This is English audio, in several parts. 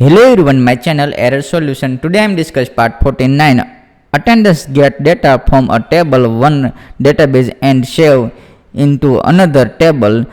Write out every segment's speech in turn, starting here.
Hello everyone, my channel Error Solution. Today I am discuss part 49. Attendance get data from a table one database and save into another table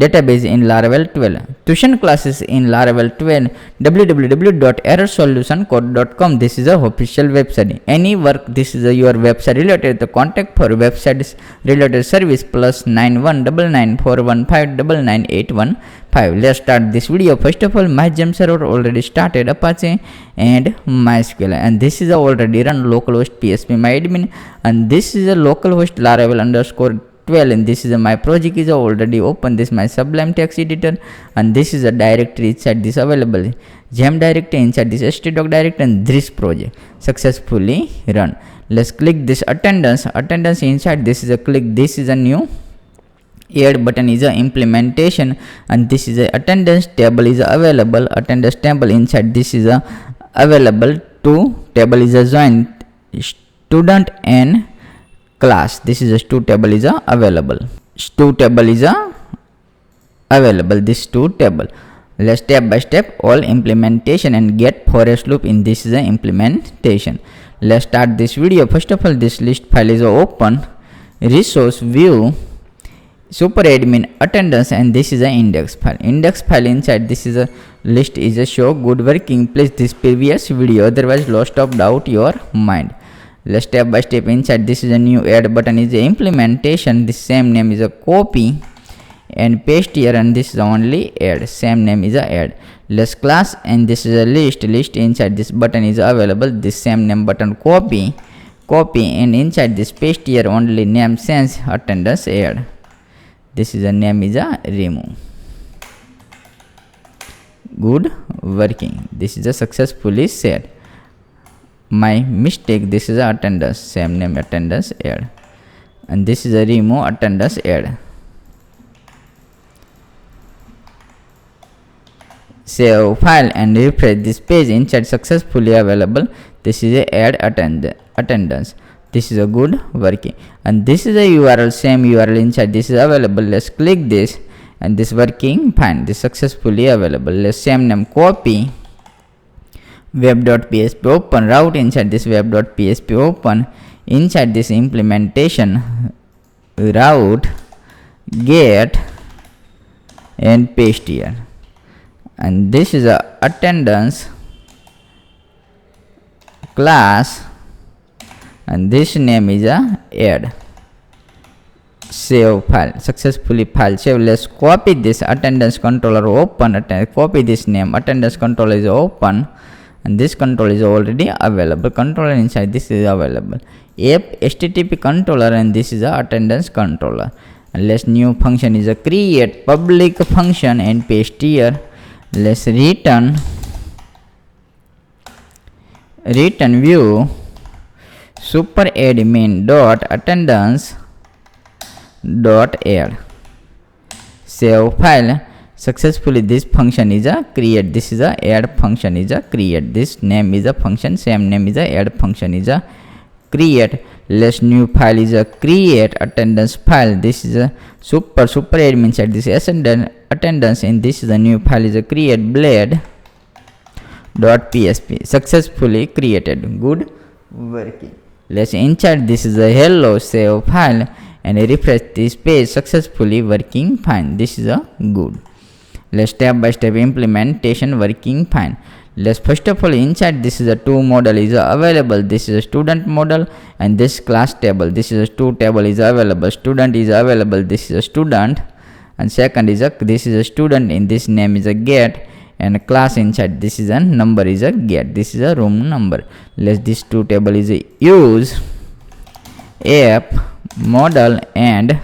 database in Laravel 12. Tuition classes in Laravel 12 www.errorsolutioncode.com. This is a official website. Any work, this is your website related. The contact for websites related service plus 919941599815. Let's start this video. First of all, my gem server already started Apache and MySQL, and this is already run localhost PSP my admin, and this is a localhost Laravel underscore 12, and this is my project is already open. This is my Sublime text editor, and this is a directory inside this available gem directory inside this htdoc directory, and this project successfully run. Let's click this attendance inside. This is a click. This is a new add button is a implementation, and this is a attendance table is available. Attendance table inside this is a available. Two table is a join student and class. This is a stu table is a available. Stu table is a available. This stu table. Let's step by step all implementation and get forest loop in this is a implementation. Let's start this video. First of all, this list file is open. Resource view super admin attendance, and this is a index file inside this is a list is a show good working. Please this previous video, otherwise lost of doubt your mind. Let's step by step inside. This is a new add button is a implementation. This same name is a copy and paste here, and this is only add, same name is a add. Let's class, and this is a list inside this button is available. This same name button copy, and inside this paste here only name sense attendance add. This is a name is a remove. Good working. This is a successfully set. My mistake, this is a attendance, same name attendance add, and this is a remove attendance add. Save file and refresh this page. Inside successfully available. This is a add attendance. This is a good working, and this is a URL, same URL inside this is available. Let's click this, and this working fine. This successfully available. Let's same name copy, web.php open, route inside this web.php open. Inside this implementation route get and paste here, and this is a attendance class, and this name is a add. Save file, successfully file save. Let's copy this attendance controller open, copy this name attendance controller is open, and this controller is already available. Controller inside this is available. App http controller, and this is a attendance controller. And let's new function is a create public function and paste here. Let's return view super admin dot attendance dot add. Save file. Successfully this function is a create. This is a add function is a create. This name is a function, same name is a add function is a create. Let's new file is a create attendance file. This is a super admin side. This is attendance, and this is a new file is a create blade dot php. Successfully created. Good working. Let's insert this is a hello. Save file and refresh this page. Successfully working fine. This is a good. Let's step by step implementation working fine. Let's first of all inside this is a two model is available. This is a student model, and this class table. This is a two table is available. Student is available. This is a student, and second is a this is a student. In this name is a get, and class inside this is a number is a get. This is a room number. Let's this two table is a use app model and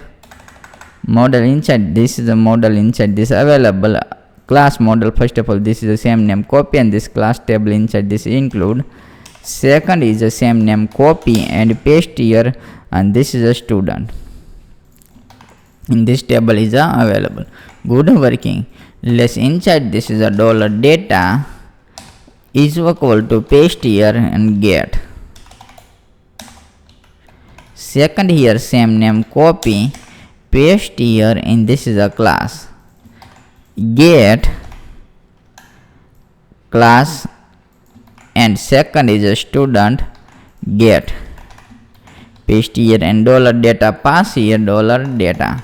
model inside this is a model inside this available. Class model, first of all this is the same name copy, and this class table inside this include. Second is the same name copy and paste here, and this is a student. In this table is available. Good working. Let's inside this is a dollar data is equal to paste here and get. Second here same name copy paste here, and this is a class get class, and second is a student get. Paste here and dollar data, pass here dollar data,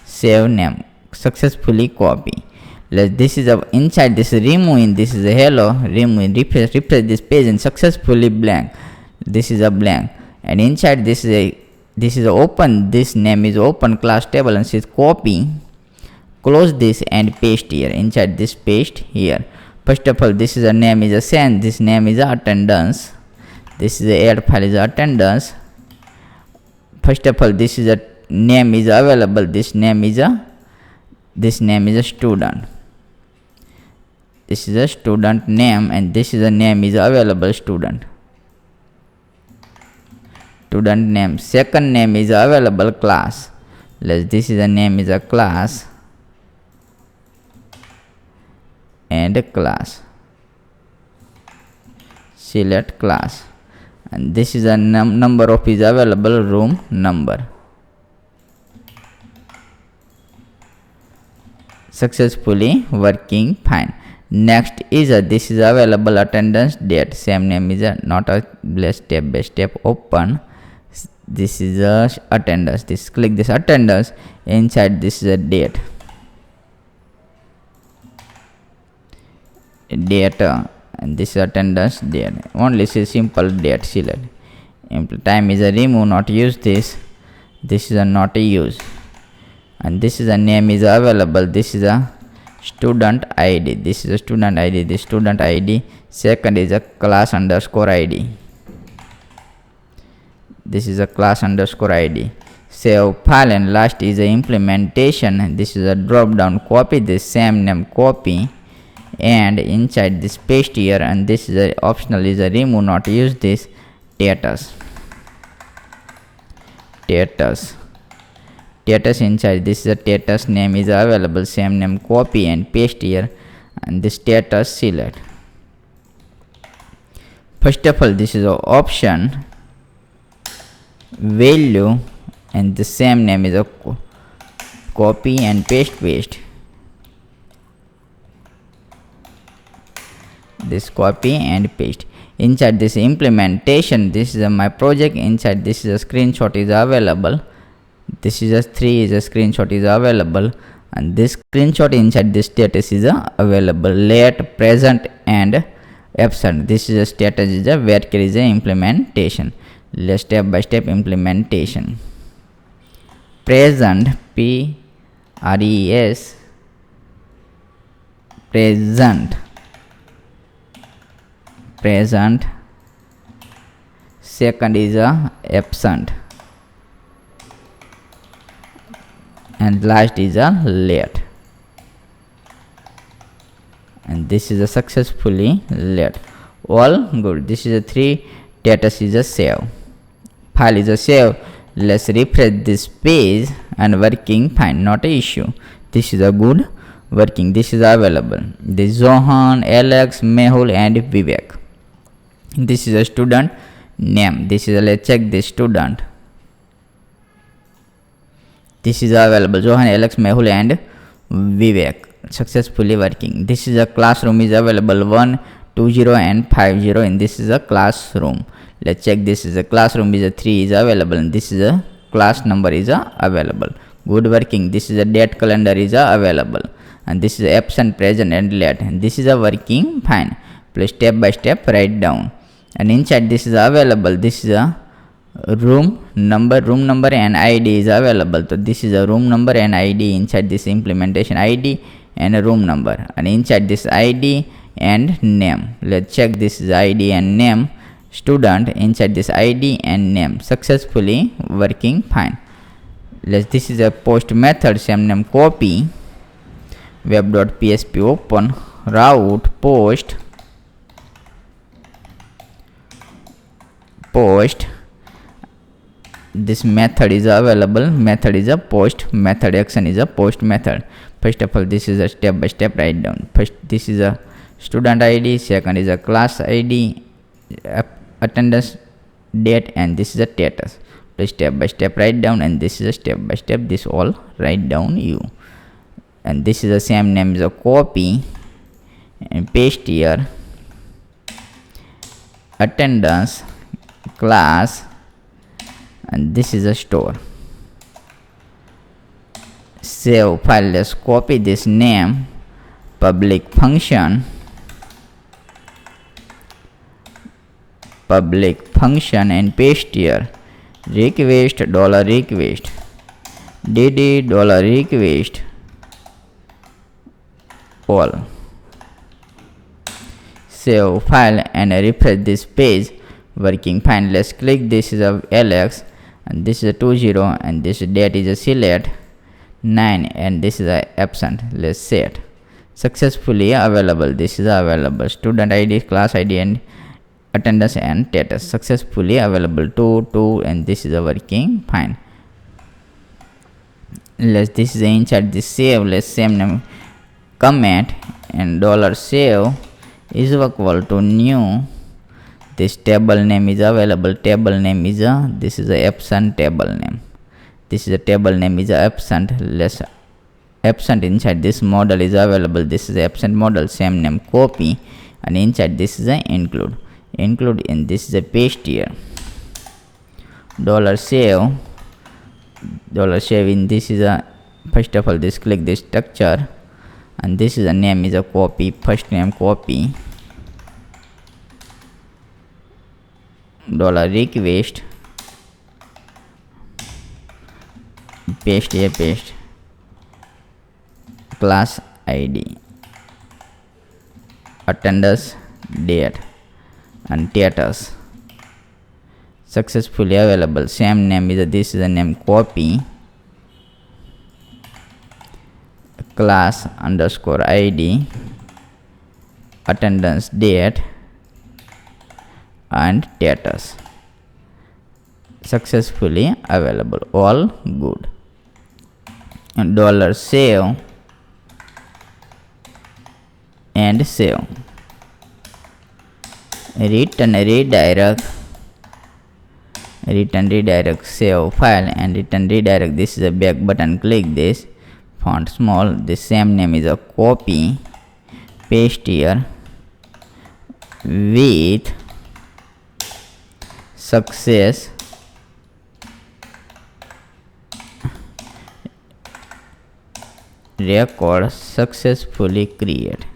save name, successfully copy. This is a inside this remove in, this is a hello, remove, refresh this page and successfully blank. This is a blank, and inside this is a open, this name is open class table, and says copy, close this and paste here. Inside this paste here. First of all, this is a name is a send, this name is a attendance, this is a add file is a attendance. First of all, this is a name is available, this name is a student, this is a student name, and this is a name is available student name. Second name is available class. This is a name is a class and a class. Select class, and this is a number of is available room number. Successfully working fine. Next is this is available attendance date, same name is a not a step by step open. This is a attendance, this click this attendance, inside this is a date, data, and this is attendance date, only is a simple date select. Time is a remove, not use this is a not a use, and this is a name is available, this is a student id, this is a student id, this student id. Second is a class underscore id, this is a class underscore id. Save file, and last is a implementation, this is a drop down, copy this same name, copy, and inside this paste here, and this is a optional is a remove, not use this status inside this is a status name is available, same name, copy and paste here, and the status select. First of all, this is a option value, and the same name is a copy and paste this, copy and paste. Inside this implementation, this is my project, inside this is a screenshot is available, this is a 3 is a screenshot is available, and this screenshot inside this status is available, late, present and absent. This is a status is a where is a implementation. Let's step by step implementation. Present, PRES, present. Second is absent, and last is late, and this is a successfully late. All good. This is a 3 status is a save, file is a save. Let's refresh this page, and working fine, not a issue. This is a good working, this is available. This Zohan, Alex, Mehul and Vivek. This is a student name, this is a, let's check this student, this is available, Zohan, Alex, Mehul and Vivek, successfully working. This is a classroom is available 1, 20 and 50, and this is a classroom. Let's check this is a classroom is a 3 is available, and this is a class number is available. Good working. This is a date calendar is available, and this is absent, present and late, and this is a working fine. Please step by step write down, and inside this is available, this is a room number and id is available. So this is a room number and id, inside this implementation id and a room number, and inside this id and name. Let's check this is id and name, student, inside this id and name, successfully working fine. This is a post method, same name, copy, web.php open, route post, this method is available, method is a post method, action is a post method. First of all, this is a step by step write down. First, this is a student id, second is a class id, attendance date, and this is a status. Please step by step write down, and this is a step by step, this all write down you. And this is the same name is a copy, and paste here attendance class, and this is a store. Save file. Let's copy this name, public function and paste here. Request $request dd $request all. Save file and refresh this page. Working fine. Let's click. This is a Alex, and this is a 20, and this date is a select 9, and this is a absent. Let's set. Successfully available. This is available. Student ID, class ID, and attendance and status. Successfully available 2, and this is a working fine. This is inside this save. Let's same name comment and $save is equal to new. This table name is available. Table name is this is a absent table name. This is a table name is absent. Let's absent inside this model is available. This is absent model. Same name copy, and inside this is a include in this is a paste here. $save in this is a first of all this click this structure, and this is a name is a copy. First name copy $request paste here, paste class ID, attendance, date, and status. Successfully available. Same name is this is a name copy class underscore ID, attendance, date, and status. Successfully available. All good. And $save and save. Return redirect save file and return redirect. This is a back button. Click this, font small. The same name is a copy paste here with success record successfully create.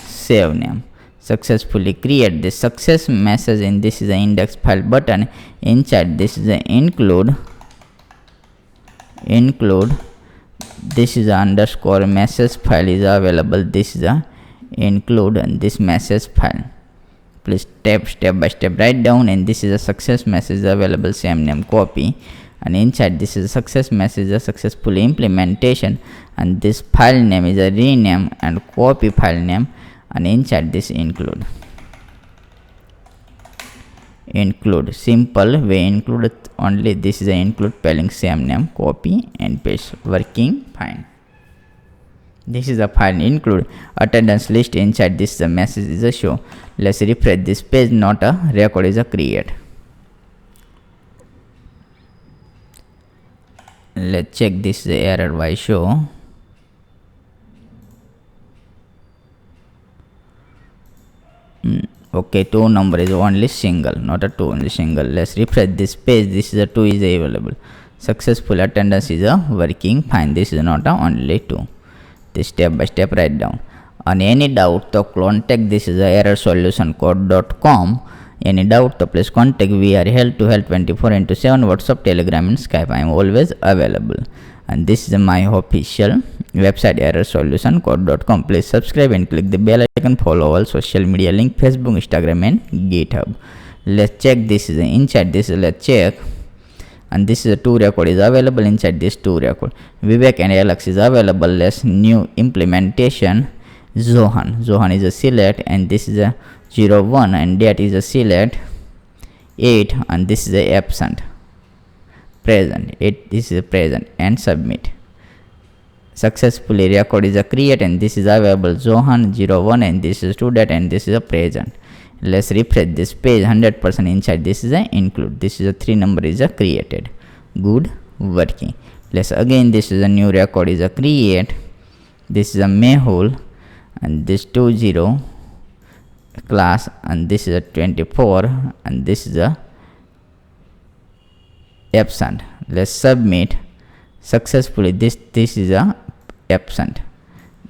Save name. Successfully create. The success message in this is the index file button. Inside this is the include. This is the underscore message file is available. This is the include and this message file. Please step by step write down, and this is a success message available. Same name copy, and inside this is a success message, a successful implementation, and this file name is a rename and copy file name, and inside this include simple way include only. This is a include spelling same name copy and paste. Working fine. This is a file include attendance list. Inside this the message is a show. Let's refresh this page. Not a record is a create. Let's check this error by show. Okay, 2 number is only single, not a 2 only single. Let's refresh this page. This is a 2 is available. Successful attendance is a working fine. This is not a only 2. This step by step write down. On any doubt to contact. This is a errorsolutioncode.com. Any doubt to please contact. We are here to help 24/7. WhatsApp, Telegram, and Skype. I am always available. And this is my official website errorsolutioncode.com. Please subscribe and click the bell icon. Follow all social media link Facebook, Instagram, and GitHub. Let's check this is inside this. Let's check. And this is a 2 record is available. Inside this 2 record Vivek and Alex is available. Let's new implementation. Zohan is a select, and this is a 01, and date is a select 8, and this is a absent. Present 8, this is a present, and submit. Successfully record is a create, and this is available. Zohan 01, and this is student, and this is a present. Let's refresh this page. 100% inside this is a include. This is a 3 number is a created. Good working. Let's again this is a new record is a create. This is a Mehul, and this 20 class, and this is a 24, and this is a absent. Let's submit successfully. This is a absent.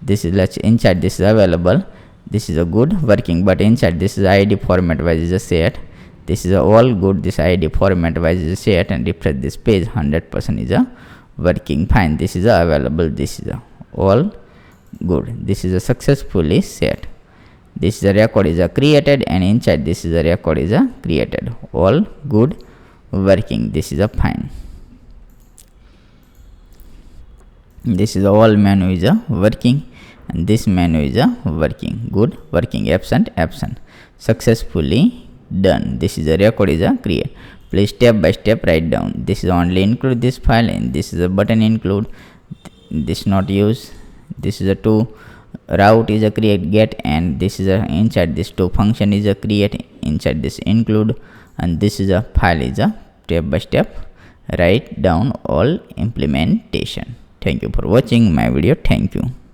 This is, let's inside this is available. This is a good working, but inside this is id format wise is a set. This is a all good. This id format wise is a set, and refresh this page. 100% is a working fine. This is a available. This is a all good. This is a successfully set. This is a record is a created, and inside this is a record is a created. All good working. This is a fine. This is a all menu is a working, and this menu is a working. Good working. Absent successfully done. This is a record is a create. Please step by step write down. This is only include this file, and this is a button include. This not use. This is a two route is a create get, and this is a inside this two function is a create, inside this include, and this is a file is a step by step write down all implementation. Thank you for watching my video. Thank you.